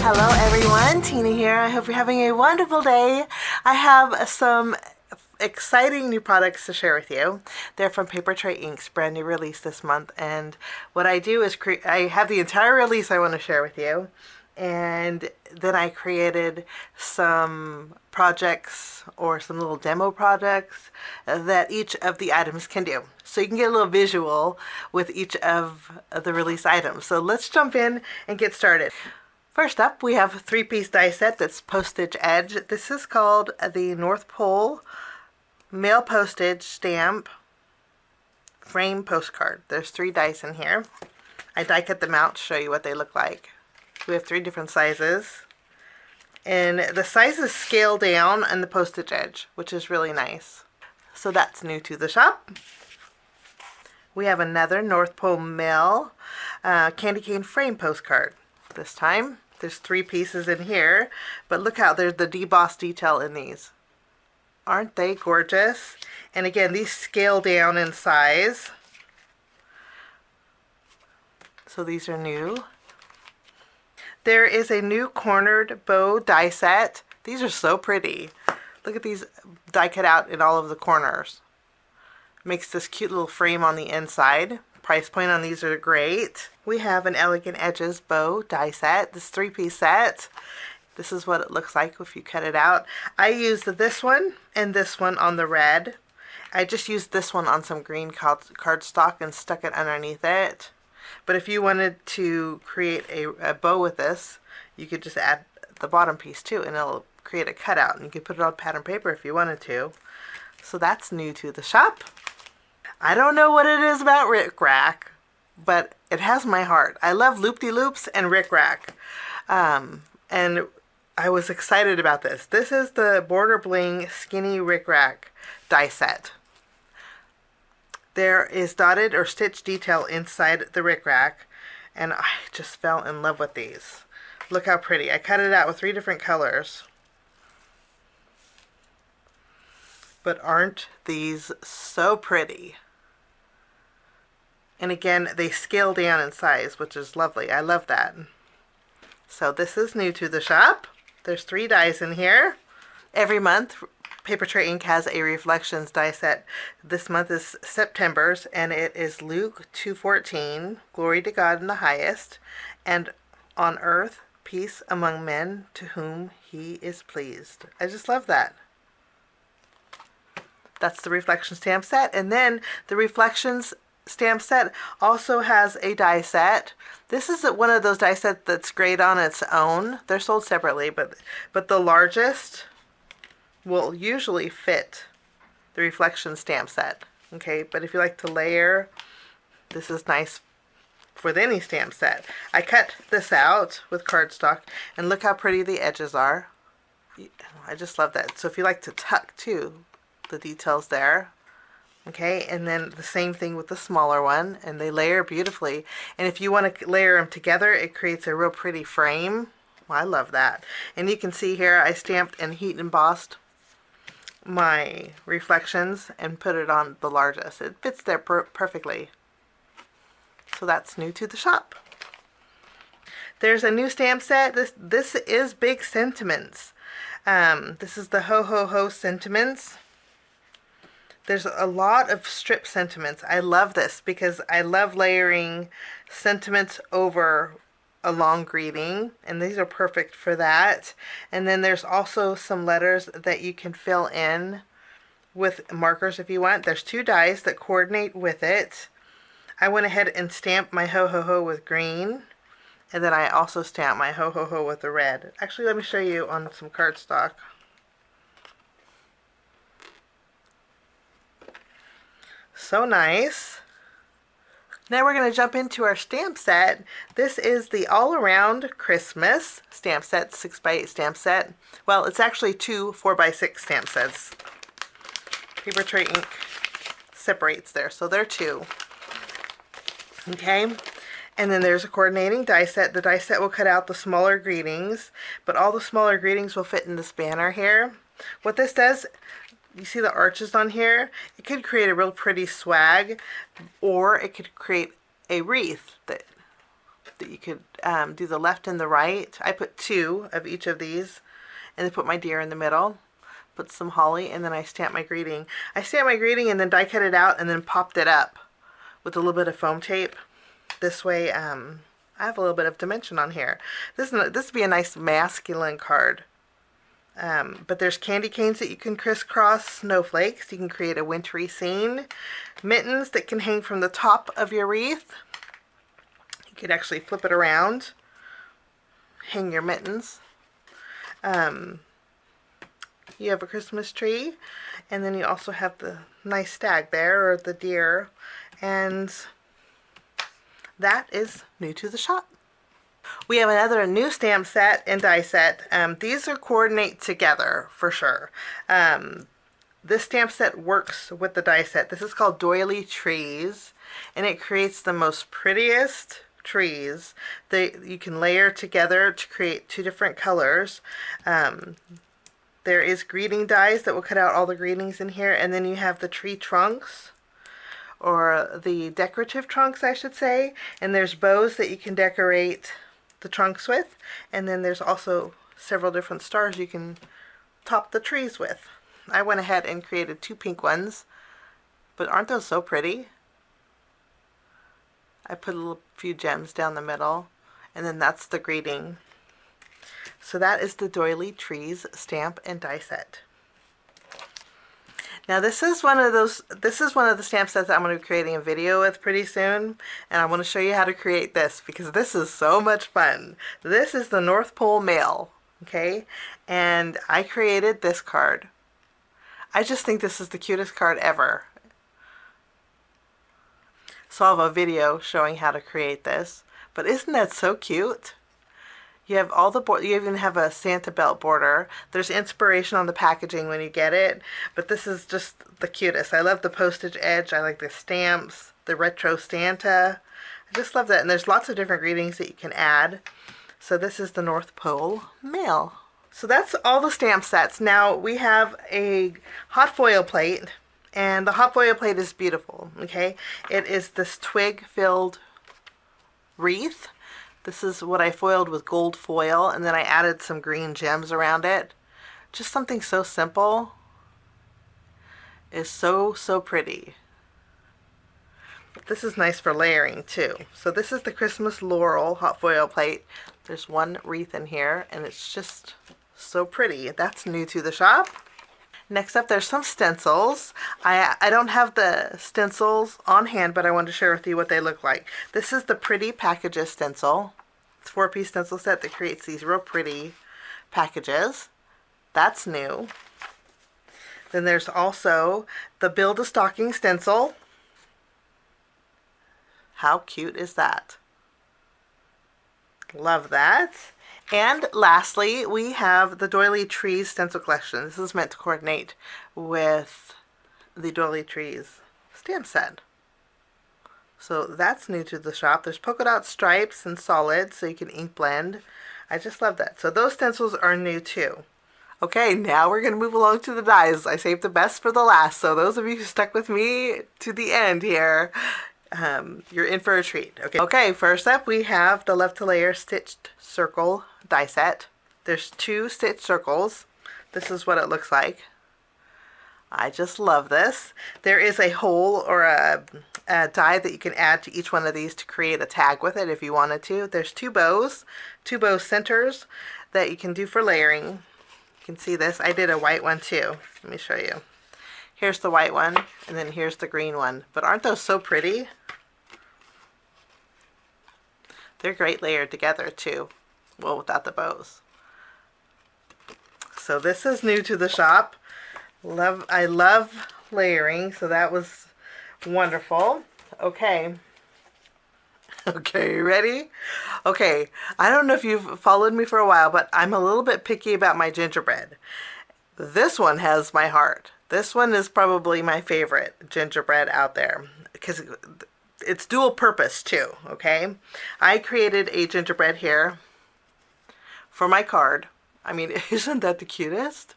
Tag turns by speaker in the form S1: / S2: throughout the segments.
S1: Hello everyone, Tina here. I hope you're having a wonderful day. I have some exciting new products to share with you. They're from Papertrey Ink's brand new release this month, and what I do is I have the entire release I want to share with you, and then I created some projects or some little demo projects that each of the items can do. So you can get a little visual with each of the release items. So let's jump in and get started. First up, we have a 3-piece die set that's postage edge. This is called the North Pole Mail Postage Stamp Frame Postcard. There's 3 dice in here. I die cut them out to show you what they look like. We have 3 different sizes. And the sizes scale down on the postage edge, which is really nice. So that's new to the shop. We have another North Pole Mail candy cane frame postcard. This time there's 3 pieces in here, but look how there's the debossed detail in these. Aren't they gorgeous? And again, these scale down in size. So these are new. There is a new cornered bow die set. These are so pretty. Look at these die cut out in all of the corners. Makes this cute little frame on the inside. Price point on these are great. We have an Elegant Edges bow die set. This 3-piece set. This is what it looks like if you cut it out. I used this one and this one on the red. I just used this one on some green cardstock and stuck it underneath it. But if you wanted to create a bow with this, you could just add the bottom piece too, and it'll create a cutout. And you could put it on pattern paper if you wanted to. So that's new to the shop. I don't know what it is about rickrack, but it has my heart. I love loop-de-loops and rickrack. And I was excited about this. This is the Border Bling Skinny Rickrack die set. There is dotted or stitched detail inside the rickrack, and I just fell in love with these. Look how pretty. I cut it out with 3 different colors. But aren't these so pretty? And again, they scale down in size, which is lovely. I love that. So this is new to the shop. There's 3 dies in here. Every month, Papertrey Ink has a Reflections die set. This month is September's, and it is Luke 2:14, Glory to God in the highest, and on earth, peace among men to whom he is pleased. I just love that. That's the Reflections stamp set. And then the Reflections stamp set also has a die set. This is one of those die sets that's great on its own. They're sold separately, but the largest will usually fit the Reflection stamp set. Okay, but if you like to layer, this is nice for any stamp set. I cut this out with cardstock, and look how pretty the edges are. I just love that. So if you like to tuck too, the details there. Okay, and then the same thing with the smaller one, and they layer beautifully. And if you want to layer them together, it creates a real pretty frame. Well, I love that. And you can see here I stamped and heat embossed my Reflections and put it on the largest. It fits there perfectly. So that's new to the shop. There's a new stamp set. This is Big Sentiments. This is the Ho Ho Ho Sentiments. There's a lot of strip sentiments. I love this because I love layering sentiments over a long greeting, and these are perfect for that. And then there's also some letters that you can fill in with markers if you want. There's 2 dies that coordinate with it. I went ahead and stamped my Ho Ho Ho with green, and then I also stamped my Ho Ho Ho with the red. Actually, let me show you on some cardstock. So nice. Now we're going to jump into our stamp set. This is the All Around Christmas stamp set, 6x8 stamp set. Well, it's actually 2 4x6 stamp sets. Papertrey Ink separates there, so they're 2. Okay, and then there's a coordinating die set. The die set will cut out the smaller greetings, but all the smaller greetings will fit in this banner here. What this does, you see the arches on here? It could create a real pretty swag, or it could create a wreath that that you could do the left and the right. I put 2 of each of these, and then put my deer in the middle. Put some holly, and then I stamp my greeting. I stamped my greeting and then die cut it out and then popped it up with a little bit of foam tape. This way, I have a little bit of dimension on here. This would be a nice masculine card. But there's candy canes that you can crisscross snowflakes. You can create a wintry scene. Mittens that can hang from the top of your wreath. You could actually flip it around. Hang your mittens. You have a Christmas tree, and then you also have the nice stag there, or the deer, and that is new to the shop. We have another new stamp set and die set. These are coordinate together for sure. This stamp set works with the die set. This is called Doily Trees, and it creates the most prettiest trees that you can layer together to create 2 different colors. There is greeting dies that will cut out all the greetings in here, and then you have the tree trunks, or the decorative trunks I should say, and there's bows that you can decorate the trunks with, and then there's also several different stars you can top the trees with. I went ahead and created 2 pink ones, but aren't those so pretty? I put a few gems down the middle, and then that's the greeting. So that is the Doily Trees stamp and die set. Now this is one of the stamp sets that I'm going to be creating a video with pretty soon, and I want to show you how to create this because this is so much fun. This is the North Pole Mail, okay? And I created this card. I just think this is the cutest card ever. So I'll have a video showing how to create this, but isn't that so cute? You have all the you even have a Santa belt border. There's inspiration on the packaging when you get it, but this is just the cutest. I love the postage edge. I like the stamps, the retro Santa. I just love that. And there's lots of different greetings that you can add. So this is the North Pole Mail. So that's all the stamp sets. Now we have a hot foil plate, and the hot foil plate is beautiful, okay? It is this twig-filled wreath. This is what I foiled with gold foil, and then I added some green gems around it. Just something so simple is so pretty. This is nice for layering too. So this is the Christmas Laurel hot foil plate. There's 1 wreath in here, and it's just so pretty. That's new to the shop. Next up, there's some stencils. I don't have the stencils on hand, but I wanted to share with you what they look like. This is the Pretty Packages stencil. It's a 4-piece stencil set that creates these real pretty packages. That's new. Then there's also the Build a Stocking stencil. How cute is that? Love that. And lastly, we have the Doily Trees stencil collection. This is meant to coordinate with the Doily Trees stamp set. So that's new to the shop. There's polka dot stripes and solids, so you can ink blend. I just love that. So those stencils are new too. Okay, now we're going to move along to the dies. I saved the best for the last, so those of you who stuck with me to the end here, you're in for a treat. Okay, first up we have the Love to Layer Stitched Circle die set. There's 2 stitched circles. This is what it looks like. I just love this. There is a hole or a die that you can add to each one of these to create a tag with it if you wanted to. There's 2 bows, 2 bow centers that you can do for layering. You can see this. I did a white one too. Let me show you. Here's the white one, and then here's the green one. But aren't those so pretty? They're great layered together too. Well, without the bows. So this is new to the shop. I love layering, so that was wonderful. Okay. Okay, ready? Okay, I don't know if you've followed me for a while, but I'm a little bit picky about my gingerbread. This one has my heart. This one is probably my favorite gingerbread out there because it's dual purpose too, okay? I created a gingerbread here for my card. I mean, isn't that the cutest?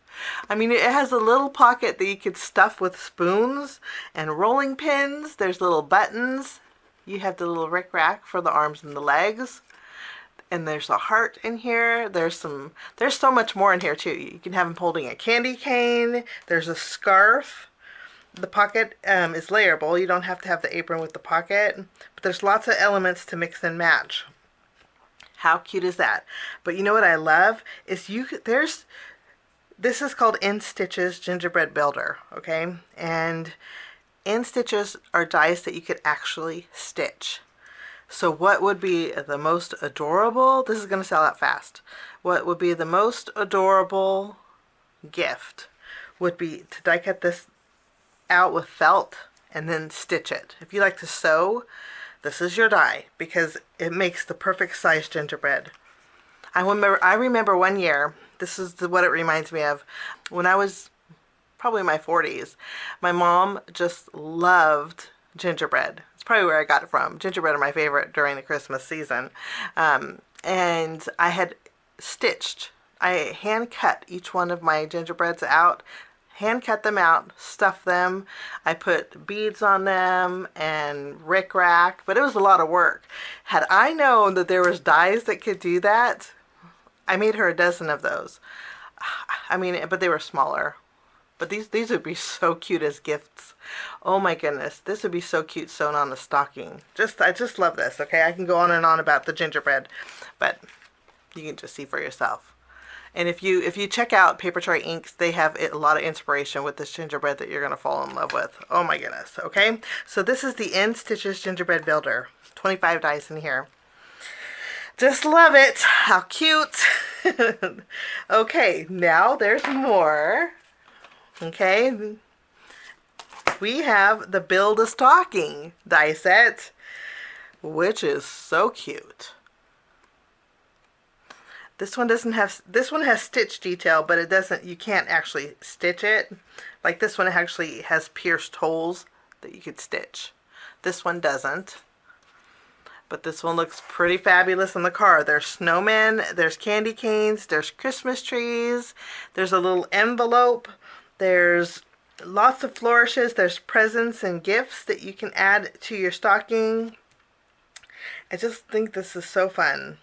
S1: I mean, it has a little pocket that you could stuff with spoons and rolling pins. There's little buttons. You have the little rickrack for the arms and the legs. And there's a heart in here. There's so much more in here too. You can have him holding a candy cane. There's a scarf. The pocket is layerable. You don't have to have the apron with the pocket. But there's lots of elements to mix and match. How cute is that? But you know what I love is this is called In Stitches Gingerbread Builder, okay? And In Stitches are dies that you could actually stitch. So what would be the most adorable, this is going to sell out fast, what would be the most adorable gift would be to die cut this out with felt and then stitch it. If you like to sew, this is your die because it makes the perfect size gingerbread. I remember one year, this is what it reminds me of, when I was probably in my 40s, my mom just loved gingerbread. It's probably where I got it from. Gingerbread are my favorite during the Christmas season. And I had stitched. I hand cut each one of my gingerbreads out, hand cut them out, stuffed them. I put beads on them and rickrack, but it was a lot of work. Had I known that there was dies that could do that, I made her a dozen of those. I mean, but they were smaller. But these would be so cute as gifts. Oh my goodness, this would be so cute sewn on a stocking. I just love this, okay? I can go on and on about the gingerbread, but you can just see for yourself. And if you check out Papertrey Inks, they have a lot of inspiration with this gingerbread that you're going to fall in love with. Oh my goodness, okay? So this is the In Stitches Gingerbread Builder. 25 dies in here. Just love it. How cute. Okay, now there's more. Okay, we have the Build a Stocking die set, which is so cute. This one has stitch detail, but it doesn't, you can't actually stitch it. Like this one actually has pierced holes that you could stitch. This one doesn't. But this one looks pretty fabulous on the card. There's snowmen, there's candy canes, there's Christmas trees, there's a little envelope. There's lots of flourishes. There's presents and gifts that you can add to your stocking. I just think this is so fun.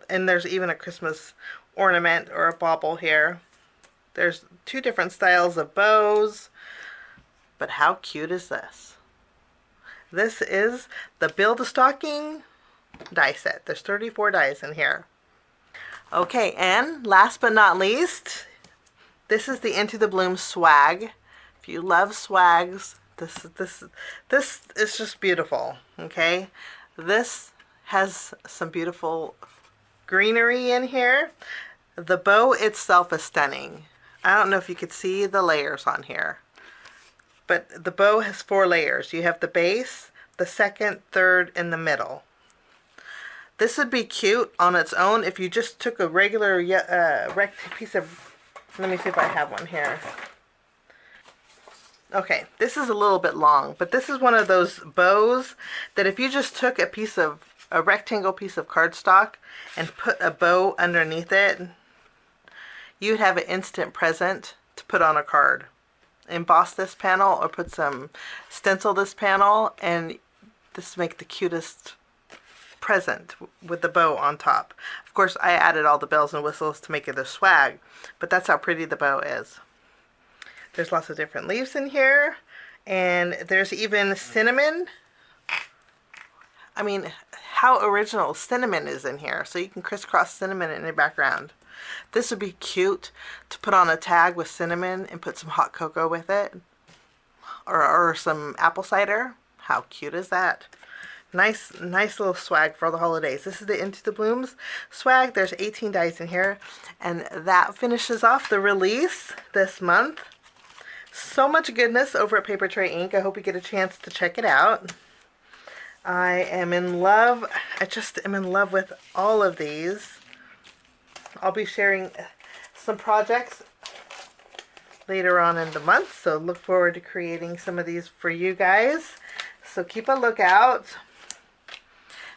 S1: And there's even a Christmas ornament or a bauble here. There's 2 different styles of bows. But how cute is this? This is the Build a Stocking die set. There's 34 dies in here. Okay, and last but not least, this is the Into the Bloom swag. If you love swags, this is just beautiful, okay? This has some beautiful greenery in here. The bow itself is stunning. I don't know if you could see the layers on here, but the bow has 4 layers. You have the base, the second, third, and the middle. This would be cute on its own if you just took a regular piece of, let me see if I have one here. Okay, this is a little bit long, but this is one of those bows that if you just took a rectangle piece of cardstock and put a bow underneath it, you'd have an instant present to put on a card. Emboss this panel or put some stencil this panel, and this make the cutest present with the bow on top. Of course, I added all the bells and whistles to make it a swag, but that's how pretty the bow is. There's lots of different leaves in here, and there's even cinnamon. I mean, how original cinnamon is in here, so you can crisscross cinnamon in the background. This would be cute to put on a tag with cinnamon and put some hot cocoa with it, or some apple cider. How cute is that? Nice little swag for the holidays. This is the Into the Blooms swag. There's 18 dies in here, and that finishes off the release this month. So much goodness over at Papertrey Ink. I hope you get a chance to check it out. I am in love. I just am in love with all of these. I'll be sharing some projects later on in the month, so look forward to creating some of these for you guys. So keep a lookout.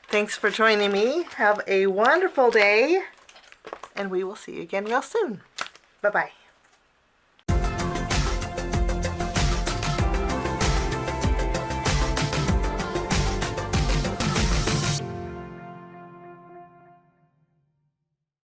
S1: Thanks for joining me. Have a wonderful day, and we will see you again real soon. Bye-bye.